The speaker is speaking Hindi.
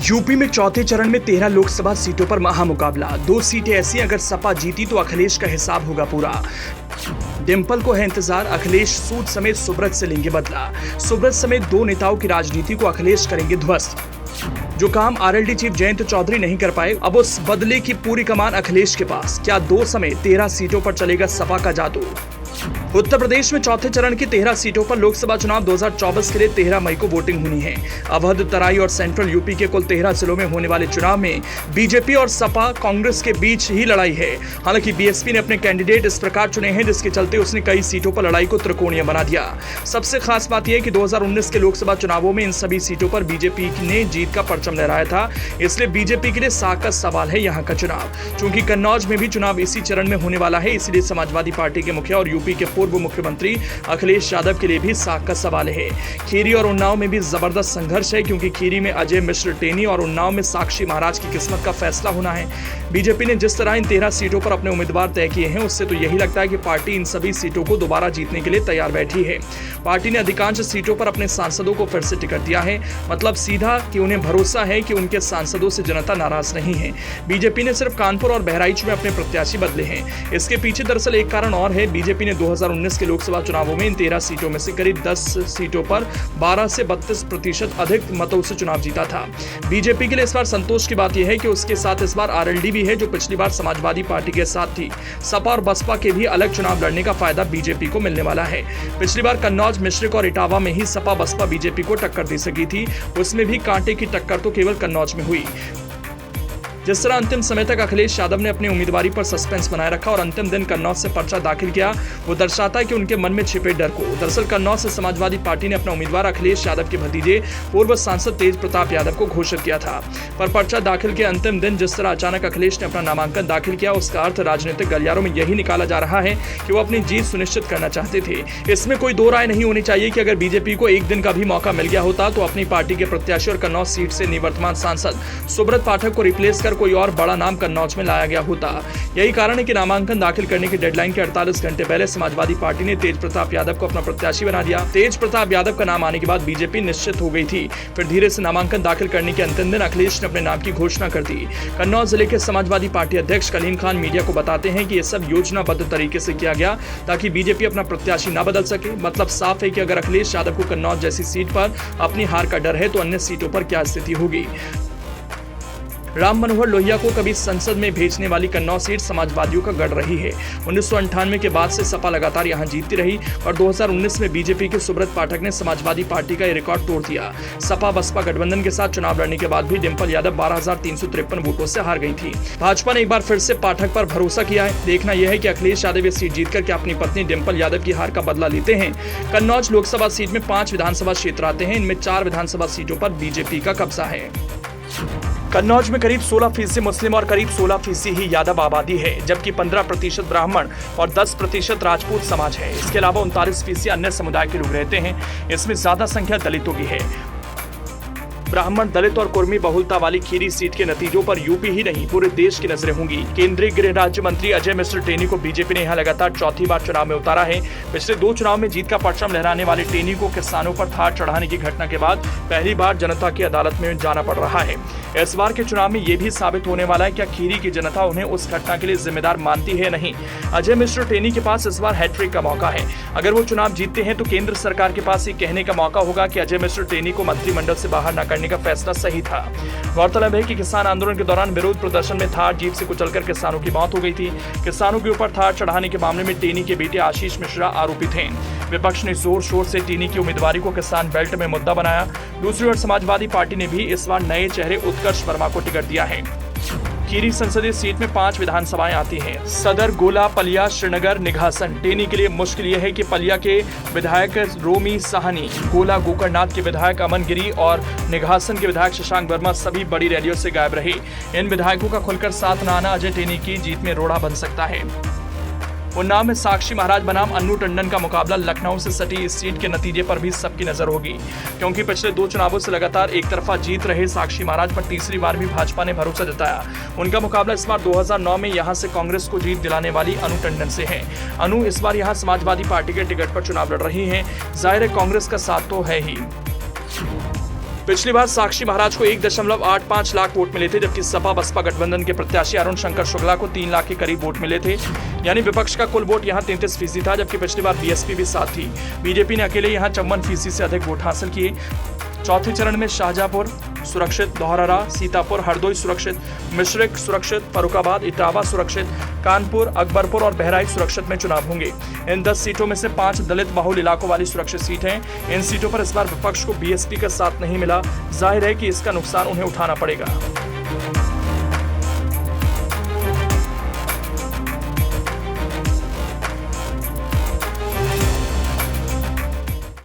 यूपी में चौथे चरण में 13 लोकसभा सीटों पर महामुकाबला। 2 सीटें ऐसी अगर सपा जीती तो अखिलेश का हिसाब होगा पूरा। डिंपल को है इंतजार, अखिलेश सूद समेत सुब्रत से लेंगे बदला। सुब्रत समेत 2 नेताओं की राजनीति को अखिलेश करेंगे ध्वस्त। जो काम आरएलडी चीफ जयंत चौधरी नहीं कर पाए, अब उस बदले की पूरी कमान अखिलेश के पास। क्या 2 समेत 13 सीटों पर चलेगा सपा का जादू। उत्तर प्रदेश में चौथे चरण की 13 सीटों पर लोकसभा चुनाव 2024 के लिए 13 मई को वोटिंग होनी है। अवध, तराई और सेंट्रल यूपी के कुल 13 जिलों में होने वाले चुनाव में बीजेपी और सपा कांग्रेस के बीच ही लड़ाई है। हालांकि बीएसपी ने अपने कैंडिडेट इस प्रकार चुने हैं जिसके चलते उसने कई सीटों पर लड़ाई को त्रिकोणीय बना दिया। सबसे खास बात यह कि 2019 के लोकसभा चुनावों में इन सभी सीटों पर बीजेपी ने जीत का परचम लहराया था, इसलिए बीजेपी के लिए साख का सवाल है यहाँ का चुनाव। चूंकि कन्नौज में भी चुनाव इसी चरण में होने वाला है, इसलिए समाजवादी पार्टी के मुखिया और यूपी के पूर्व मुख्यमंत्री अखिलेश यादव के लिए भी साख का सवाल है। खीरी और उन्नाव में भी जबरदस्त संघर्ष है, क्योंकि खीरी में अजय मिश्र टेनी और उन्नाव में साक्षी महाराज की किस्मत का फैसला होना है। बीजेपी ने जिस तरह इन 13 सीटों पर अपने उम्मीदवार तय किए हैं, उससे तो यही लगता है कि पार्टी इन सभी सीटों को दोबारा जीतने के लिए तैयार बैठी है। पार्टी ने अधिकांश सीटों पर अपने सांसदों को फिर से टिकट दिया है। मतलब सीधा कि उन्हें भरोसा है कि उनके सांसदों से जनता नाराज नहीं है। बीजेपी ने सिर्फ कानपुर और बहराइच में अपने प्रत्याशी बदले हैं। इसके पीछे दरअसल एक कारण और है। बीजेपी ने 2019 के लोकसभा चुनावों में इन 13 सीटों में से करीब 10 सीटों पर 12 से 32% अधिक मतों से चुनाव जीता था। बीजेपी के लिए इस बार संतोष की बात यह है कि उसके साथ इस बार आरएलडी भी है, जो पिछली बार समाजवादी पार्टी के साथ थी। सपा और बसपा के भी अलग चुनाव लड़ने का फायदा बीजेपी को मिलने वाला है। पिछली बार कन्नौज, मिश्रिक और इटावा में ही सपा बसपा बीजेपी को टक्कर दे सकी थी, उसमें भी कांटे की टक्कर तो केवल कन्नौज में हुई। जिस तरह अंतिम समय तक अखिलेश यादव ने अपनी उम्मीदवारी पर सस्पेंस बनाए रखा और अंतिम दिन कन्नौज से पर्चा दाखिल किया, वो दर्शाता है कि उनके मन में छिपे डर को। दरअसल कन्नौज से समाजवादी पार्टी ने अपना उम्मीदवार अखिलेश यादव के भतीजे पूर्व सांसद तेज प्रताप यादव को घोषित किया था, पर पर्चा दाखिल के अंतिम दिन जिस तरह अचानक अखिलेश ने अपना नामांकन दाखिल किया, उसका अर्थ राजनीतिक गलियारों में यही निकाला जा रहा है कि वो अपनी जीत सुनिश्चित करना चाहते थे। इसमें कोई दो राय नहीं होनी चाहिए कि अगर बीजेपी को एक दिन का भी मौका मिल गया होता तो अपनी पार्टी के प्रत्याशी और कन्नौज सीट से निवर्तमान सांसद सुब्रत पाठक को रिप्लेस कर कोई और बड़ा नाम कन्नौज में लाया गया होता। यही कारण है कि नामांकन दाखिल करने की डेडलाइन के 48 घंटे पहले समाजवादी पार्टी ने तेज प्रताप यादव को अपना प्रत्याशी बना दिया। तेज प्रताप यादव का नाम आने के बाद बीजेपी निश्चित हो गई थी। फिर धीरे से नामांकन दाखिल करने के अंतिम दिन अखिलेश ने अपने नाम की घोषणा कर दी। कन्नौज जिले के समाजवादी पार्टी अध्यक्ष कलीम खान मीडिया को बताते हैं कि यह सब योजनाबद्ध तरीके से किया गया ताकि बीजेपी अपना प्रत्याशी न बदल सके। मतलब साफ है कि अगर अखिलेश यादव को कन्नौज जैसी सीट पर अपनी हार का डर है तो अन्य सीटों पर क्या स्थिति होगी। राम मनोहर लोहिया को कभी संसद में भेजने वाली कन्नौज सीट समाजवादियों का गढ़ रही है। 1998 के बाद से सपा लगातार यहां जीतती रही और 2019 में बीजेपी के सुब्रत पाठक ने समाजवादी पार्टी का रिकॉर्ड तोड़ दिया। सपा बसपा गठबंधन के साथ चुनाव लड़ने के बाद भी डिंपल यादव 12,353 वोटों से हार गई थी। भाजपा ने एक बार फिर से पाठक पर भरोसा किया है। देखना यह है कि अखिलेश यादव ये सीट जीतकर क्या अपनी पत्नी डिंपल यादव की हार का बदला लेते हैं। कन्नौज लोकसभा सीट में 5 विधानसभा क्षेत्र आते हैं, इनमें 4 विधानसभा सीटों पर बीजेपी का कब्जा है। कन्नौज में करीब 16% मुस्लिम और करीब 16% ही यादव आबादी है, जबकि 15% ब्राह्मण और 10% राजपूत समाज है। इसके अलावा 39% अन्य समुदाय के लोग रहते हैं। इसमें ज्यादा संख्या दलितों की है। ब्राह्मण, दलित और कुर्मी बहुलता वाली खीरी सीट के नतीजों पर यूपी ही नहीं पूरे देश की नजरें होंगी। केंद्रीय गृह राज्य मंत्री अजय मिश्र टेनी को बीजेपी ने यहां लगातार चौथी बार चुनाव में उतारा है। पिछले 2 चुनाव में जीत का परचम लहराने वाले टेनी को किसानों पर थार चढ़ाने की घटना के बाद पहली बार जनता की अदालत में जाना पड़ रहा है। इस बार के चुनाव में यह भी साबित होने वाला है क्या खीरी की जनता उन्हें उस घटना के लिए जिम्मेदार मानती है नहीं। अजय मिश्र टेनी के पास इस बार हैट्रिक का मौका है। अगर वो चुनाव जीतते हैं तो केंद्र सरकार के पास ये कहने का मौका होगा कि अजय मिश्र टेनी को मंत्रिमंडल से बाहर न करने का फैसला सही था। गौरतलब है कि किसान आंदोलन के दौरान विरोध प्रदर्शन में थार जीप से कुचलकर किसानों की मौत हो गई थी। किसानों के ऊपर थार चढ़ाने के मामले में टेनी के बेटे आशीष मिश्रा आरोपित हैं। विपक्ष ने जोर शोर से टेनी की उम्मीदवारी को किसान बेल्ट में मुद्दा बनाया। दूसरी ओर समाजवादी पार्टी ने भी इस बार नए चेहरे उत्कर्ष वर्मा को टिकट दिया है। खीरी संसदीय सीट में 5 विधानसभाएं आती हैं। सदर, गोला, पलिया, श्रीनगर, निघासन। टेनी के लिए मुश्किल यह है कि पलिया के विधायक रोमी साहनी, गोला गोकर्णनाथ के विधायक अमन गिरी और निघासन के विधायक शशांक वर्मा सभी बड़ी रैलियों से गायब रहे। इन विधायकों का खुलकर साथ न आना अजय टेनी की जीत में रोड़ा बन सकता है। उन्नाव में साक्षी महाराज बनाम अन्नू टंडन का मुकाबला लखनऊ से सटी इस सीट के नतीजे पर भी सबकी नजर होगी, क्योंकि पिछले 2 चुनावों से लगातार एक तरफा जीत रहे साक्षी महाराज पर तीसरी बार भी भाजपा ने भरोसा जताया। उनका मुकाबला इस बार 2009 में यहां से कांग्रेस को जीत दिलाने वाली अनु टंडन से है। अनु इस बार यहां समाजवादी पार्टी के टिकट पर चुनाव लड़ रही है। जाहिर है कांग्रेस का साथ तो है ही। पिछली बार साक्षी महाराज को 1.85 लाख वोट मिले थे, जबकि सपा बसपा गठबंधन के प्रत्याशी अरुण शंकर शुक्ला को 3 लाख के करीब वोट मिले थे। यानी विपक्ष का कुल वोट यहां 33% था, जबकि पिछली बार बीएसपी भी साथ थी। बीजेपी ने अकेले यहां 54% से अधिक वोट हासिल किए। चौथे चरण में शाहजहांपुर सुरक्षित, धौरहरा, सीतापुर, हरदोई सुरक्षित, मिश्रिक सुरक्षित, फर्रुखाबाद, इटावा सुरक्षित, कानपुर, अकबरपुर और बहराइच सुरक्षित में चुनाव होंगे। इन 10 सीटों में से 5 दलित बहुल इलाकों वाली सुरक्षित सीट हैं। इन सीटों पर इस बार विपक्ष को बीएसपी का साथ नहीं मिला। जाहिर है कि इसका नुकसान उन्हें उठाना पड़ेगा।